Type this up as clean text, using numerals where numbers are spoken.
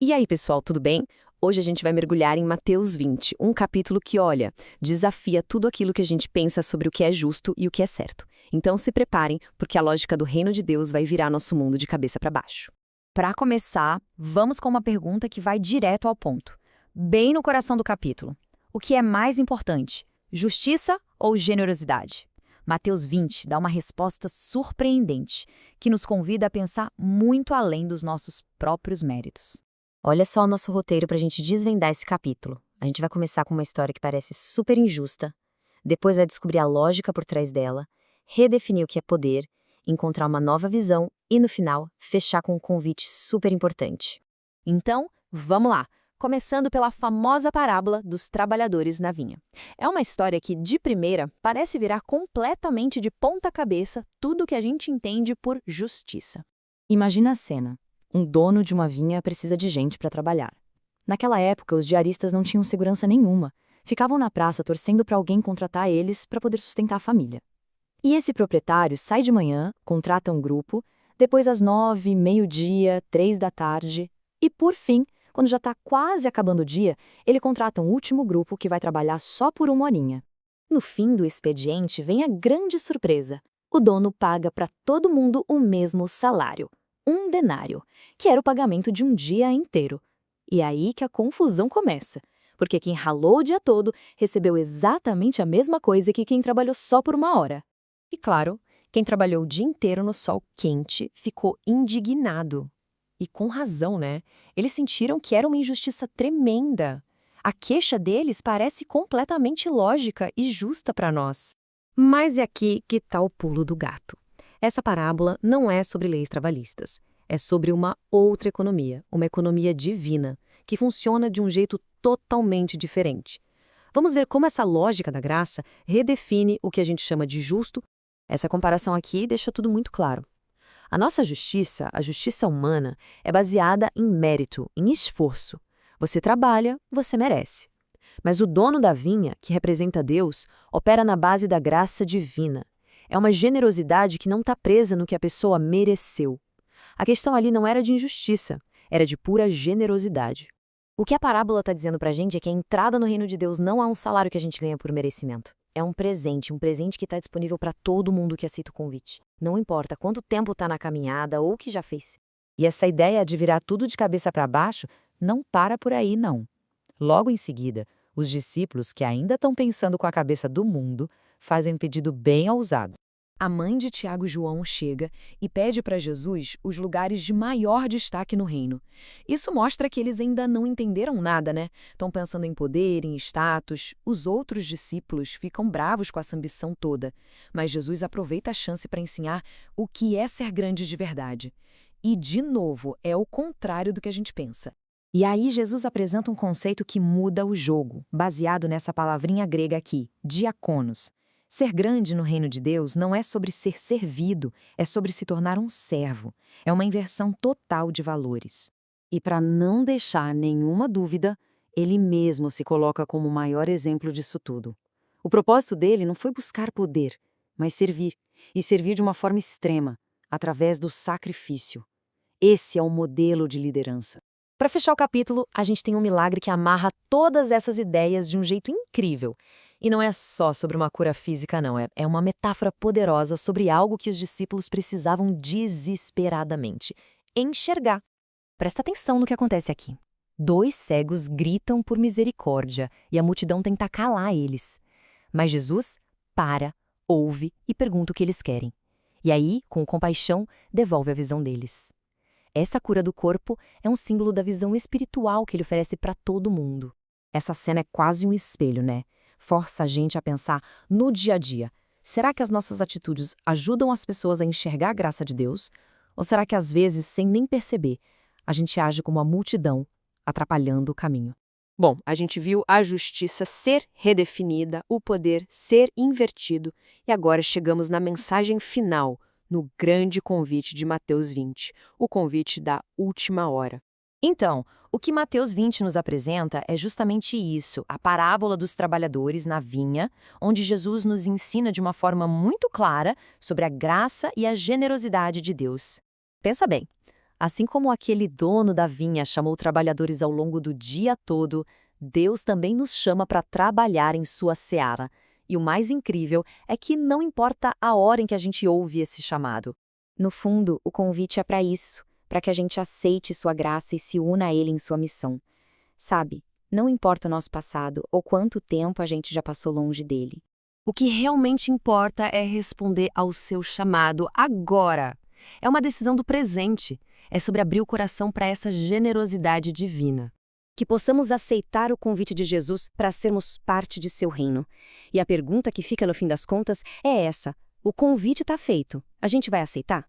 E aí, pessoal, tudo bem? Hoje a gente vai mergulhar em Mateus 20, um capítulo que, olha, desafia tudo aquilo que a gente pensa sobre o que é justo e o que é certo. Então se preparem, porque a lógica do reino de Deus vai virar nosso mundo de cabeça para baixo. Para começar, vamos com uma pergunta que vai direto ao ponto, bem no coração do capítulo. O que é mais importante, justiça ou generosidade? Mateus 20 dá uma resposta surpreendente, que nos convida a pensar muito além dos nossos próprios méritos. Olha só o nosso roteiro para a gente desvendar esse capítulo. A gente vai começar com uma história que parece super injusta, depois vai descobrir a lógica por trás dela, redefinir o que é poder, encontrar uma nova visão e, no final, fechar com um convite super importante. Então, vamos lá! Começando pela famosa parábola dos trabalhadores na vinha. É uma história que, de primeira, parece virar completamente de ponta cabeça tudo o que a gente entende por justiça. Imagina a cena. Um dono de uma vinha precisa de gente para trabalhar. Naquela época, os diaristas não tinham segurança nenhuma. Ficavam na praça torcendo para alguém contratar eles para poder sustentar a família. E esse proprietário sai de manhã, contrata um grupo, depois às 9, meio-dia, 3 da tarde, e por fim, quando já está quase acabando o dia, ele contrata um último grupo que vai trabalhar só por uma horinha. No fim do expediente vem a grande surpresa. O dono paga para todo mundo o mesmo salário, 1 denário, que era o pagamento de um dia inteiro. E é aí que a confusão começa, porque quem ralou o dia todo recebeu exatamente a mesma coisa que quem trabalhou só por uma hora. E claro, quem trabalhou o dia inteiro no sol quente ficou indignado. E com razão, né? Eles sentiram que era uma injustiça tremenda. A queixa deles parece completamente lógica e justa para nós. Mas é aqui que está o pulo do gato. Essa parábola não é sobre leis trabalhistas. É sobre uma outra economia, uma economia divina, que funciona de um jeito totalmente diferente. Vamos ver como essa lógica da graça redefine o que a gente chama de justo. Essa comparação aqui deixa tudo muito claro. A nossa justiça, a justiça humana, é baseada em mérito, em esforço. Você trabalha, você merece. Mas o dono da vinha, que representa Deus, opera na base da graça divina. É uma generosidade que não está presa no que a pessoa mereceu. A questão ali não era de injustiça, era de pura generosidade. O que a parábola está dizendo para a gente é que a entrada no reino de Deus não é um salário que a gente ganha por merecimento. É um presente que está disponível para todo mundo que aceita o convite. Não importa quanto tempo está na caminhada ou o que já fez. E essa ideia de virar tudo de cabeça para baixo não para por aí, não. Logo em seguida, os discípulos, que ainda estão pensando com a cabeça do mundo, fazem um pedido bem ousado. A mãe de Tiago e João chega e pede para Jesus os lugares de maior destaque no reino. Isso mostra que eles ainda não entenderam nada, né? Estão pensando em poder, em status. Os outros discípulos ficam bravos com essa ambição toda. Mas Jesus aproveita a chance para ensinar o que é ser grande de verdade. E, de novo, é o contrário do que a gente pensa. E aí Jesus apresenta um conceito que muda o jogo, baseado nessa palavrinha grega aqui, diaconos. Ser grande no reino de Deus não é sobre ser servido, é sobre se tornar um servo. É uma inversão total de valores. E para não deixar nenhuma dúvida, ele mesmo se coloca como o maior exemplo disso tudo. O propósito dele não foi buscar poder, mas servir. E servir de uma forma extrema, através do sacrifício. Esse é o modelo de liderança. Para fechar o capítulo, a gente tem um milagre que amarra todas essas ideias de um jeito incrível. E não é só sobre uma cura física, não. É uma metáfora poderosa sobre algo que os discípulos precisavam desesperadamente: enxergar. Presta atenção no que acontece aqui. 2 cegos gritam por misericórdia e a multidão tenta calar eles. Mas Jesus para, ouve e pergunta o que eles querem. E aí, com compaixão, devolve a visão deles. Essa cura do corpo é um símbolo da visão espiritual que ele oferece para todo mundo. Essa cena é quase um espelho, né? Força a gente a pensar no dia a dia. Será que as nossas atitudes ajudam as pessoas a enxergar a graça de Deus? Ou será que às vezes, sem nem perceber, a gente age como a multidão, atrapalhando o caminho? Bom, a gente viu a justiça ser redefinida, o poder ser invertido, e agora chegamos na mensagem final, no grande convite de Mateus 20, o convite da última hora. Então, o que Mateus 20 nos apresenta é justamente isso, a parábola dos trabalhadores na vinha, onde Jesus nos ensina de uma forma muito clara sobre a graça e a generosidade de Deus. Pensa bem, Assim como aquele dono da vinha chamou trabalhadores ao longo do dia todo, Deus também nos chama para trabalhar em sua seara. E o mais incrível é que não importa a hora em que a gente ouve esse chamado. No fundo, o convite é para isso, para que a gente aceite sua graça e se una a Ele em sua missão. Sabe, não importa o nosso passado ou quanto tempo a gente já passou longe dele. O que realmente importa é responder ao seu chamado agora. É uma decisão do presente. É sobre abrir o coração para essa generosidade divina. Que possamos aceitar o convite de Jesus para sermos parte de seu reino. E a pergunta que fica no fim das contas é essa: o convite está feito. A gente vai aceitar?